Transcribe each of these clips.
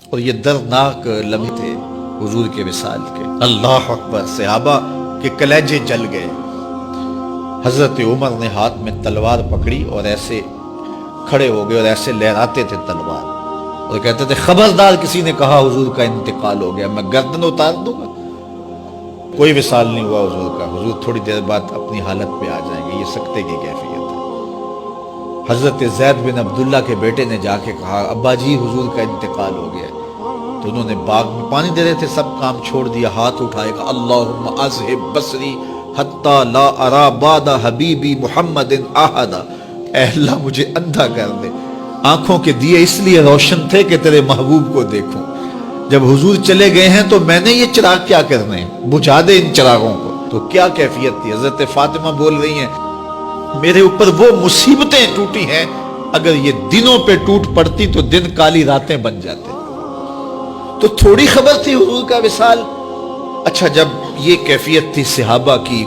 اور یہ دردناک لمحے تھے حضور کے وصال کے۔ اللہ اکبر، صحابہ کے کلیجے جل گئے۔ حضرت عمر نے ہاتھ میں تلوار پکڑی اور ایسے کھڑے ہو گئے اور ایسے لہراتے تھے تلوار، اور کہتے تھے خبردار کسی نے کہا حضور کا انتقال ہو گیا میں گردن اتار دوں گا۔ کوئی وصال نہیں ہوا حضور کا، حضور تھوڑی دیر بعد اپنی حالت پہ آ جائیں گے۔ یہ سکتے کی کیفیت ہے۔ حضرت زید بن عبداللہ کے بیٹے نے جا کے کہا ابا جی حضور کا انتقال ہو گیا، تو انہوں نے باغ میں پانی دے رہے تھے، سب کام چھوڑ دیا، ہاتھ اٹھائے گا اللہم اذہب بصری حتی لا ارا بعد حبیبی محمد احدا، اے اللہ مجھے اندھا کر دے، آنکھوں کے دیے اس لیے روشن تھے کہ تیرے محبوب کو دیکھوں، جب حضور چلے گئے ہیں تو میں نے یہ چراغ کیا کرنے ہیں، بجھا دے ان چراغوں کو۔ تو کیا کیفیت تھی۔ حضرت فاطمہ بول رہی ہیں میرے اوپر وہ مصیبتیں ٹوٹی ہیں، اگر یہ دنوں پہ ٹوٹ پڑتی تو دن کالی راتیں بن جاتے۔ تو تھوڑی خبر تھی حضور کا وصال۔ اچھا، جب یہ کیفیت تھی صحابہ کی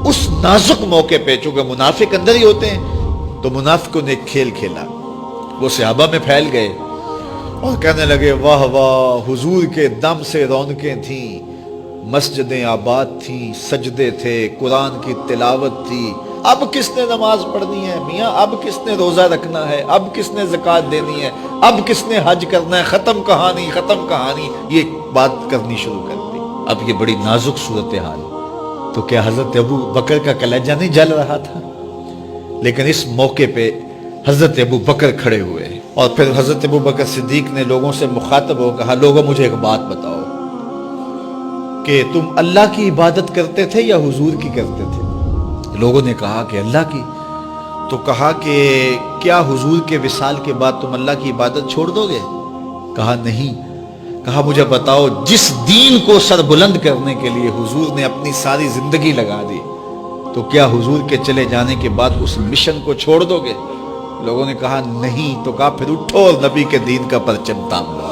اس نازک موقع پہ، چونکہ منافق اندر ہی ہوتے ہیں، تو منافقوں نے ایک کھیل کھیلا، وہ صحابہ میں پھیل گئے اور کہنے لگے واہ واہ حضور کے دم سے رونقیں تھیں، مسجدیں آباد تھیں، سجدے تھے، قرآن کی تلاوت تھی، اب کس نے نماز پڑھنی ہے میاں، اب کس نے روزہ رکھنا ہے، اب کس نے زکوٰۃ دینی ہے، اب کس نے حج کرنا ہے، ختم کہانی ختم کہانی، یہ بات کرنی شروع کر دی۔ اب یہ بڑی نازک صورتحال، تو کیا حضرت ابو بکر کا کلیجہ نہیں جل رہا تھا؟ لیکن اس موقع پہ حضرت ابو بکر کھڑے ہوئے، اور پھر حضرت ابو بکر صدیق نے لوگوں سے مخاطب ہو کہا لوگوں مجھے ایک بات بتاؤ کہ تم اللہ کی عبادت کرتے تھے یا حضور کی کرتے تھے؟ لوگوں نے کہا کہ اللہ کی۔ تو کہا کہ کیا حضور کے وصال کے بعد تم اللہ کی عبادت چھوڑ دو گے؟ کہا نہیں۔ کہا مجھے بتاؤ جس دین کو سر بلند کرنے کے لیے حضور نے اپنی ساری زندگی لگا دی، تو کیا حضور کے چلے جانے کے بعد اس مشن کو چھوڑ دو گے؟ لوگوں نے کہا نہیں۔ تو کہا پھر اٹھو اور نبی کے دین کا پرچم تام لو۔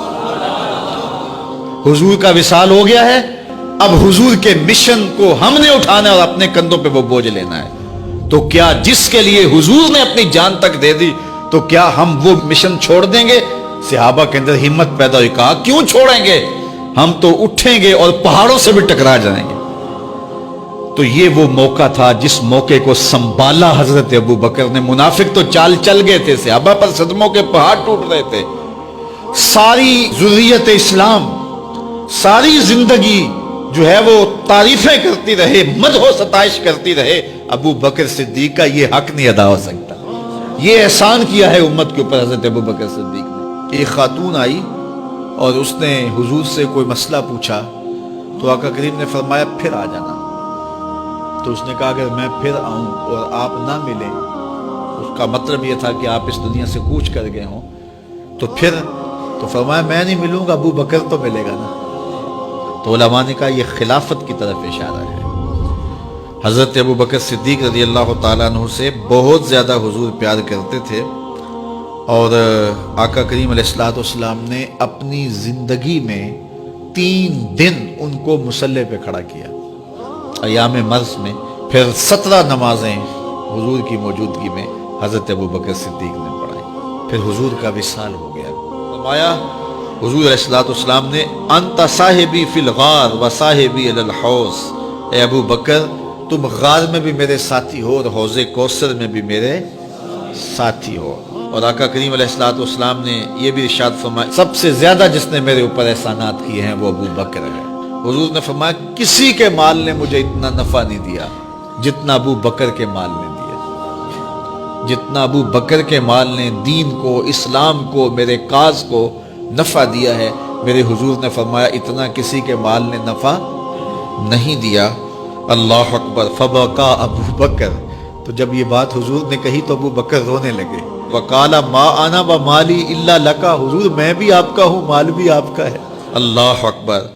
حضور کا وصال ہو گیا ہے، اب حضور کے مشن کو ہم نے اٹھانا ہے اور اپنے کندھوں پہ وہ بوجھ لینا ہے۔ تو کیا جس کے لیے حضور نے اپنی جان تک دے دی، تو کیا ہم وہ مشن چھوڑ دیں گے؟ صحابہ کے اندر ہمت پیدا ہوئی، کہا کیوں چھوڑیں گے، ہم تو اٹھیں گے اور پہاڑوں سے بھی ٹکرا جائیں گے۔ تو یہ وہ موقع تھا جس موقع کو سنبھالا حضرت ابو بکر نے۔ منافق تو چال چل گئے تھے، صحابہ پر صدموں کے پہاڑ ٹوٹ رہے تھے، ساری ذریت اسلام ساری زندگی جو ہے وہ تعریفیں کرتی رہے، مدح و ستائش کرتی رہے، ابو بکر صدیق کا یہ حق نہیں ادا ہو سکتا۔ یہ احسان کیا ہے امت کے اوپر حضرت ابو بکر صدیق نے۔ ایک خاتون آئی اور اس نے حضور سے کوئی مسئلہ پوچھا، تو آقا کریم نے فرمایا پھر آ جانا۔ تو اس نے کہا اگر میں پھر آؤں اور آپ نہ ملیں، اس کا مطلب یہ تھا کہ آپ اس دنیا سے کوچ کر گئے ہوں، تو پھر تو فرمایا میں نہیں ملوں گا، ابو بکر تو ملے گا نا۔ تو علماء نے کہا یہ خلافت کی طرف اشارہ ہے۔ حضرت ابو بکر صدیق رضی اللہ تعالیٰ عنہ سے بہت زیادہ حضور پیار کرتے تھے، اور آقا کریم علیہ السلام نے اپنی زندگی میں 3 دن ان کو مصلی پہ کھڑا کیا ایام مرض میں، پھر 17 نمازیں حضور کی موجودگی میں حضرت ابو بکر صدیق نے پڑھائی، پھر حضور کا وصال ہو گیا۔ فرمایا حضور علیہ السلام نے انت صاحبی فی الغار و صاحبی علی الحوض، اے ابو بکر تم غار میں بھی میرے ساتھی ہو اور حوض کوثر میں بھی میرے ساتھی ہو۔ اور آقا کریم علیہ السلام نے یہ بھی ارشاد فرمایا سب سے زیادہ جس نے میرے اوپر احسانات کیے ہیں وہ ابو بکر ہے۔ حضور نے فرمایا کسی کے مال نے مجھے اتنا نفع نہیں دیا جتنا ابو بکر کے مال نے دیا، جتنا ابو بکر کے مال نے دین کو، اسلام کو، میرے کاز کو نفع دیا ہے، میرے حضور نے فرمایا اتنا کسی کے مال نے نفع نہیں دیا۔ اللہ اکبر، فبکا ابو بکر۔ تو جب یہ بات حضور نے کہی تو ابو بکر رونے لگے۔ وقال ما انا ومالی الا لک، حضور میں بھی آپ کا ہوں، مال بھی آپ کا ہے۔ اللہ اکبر۔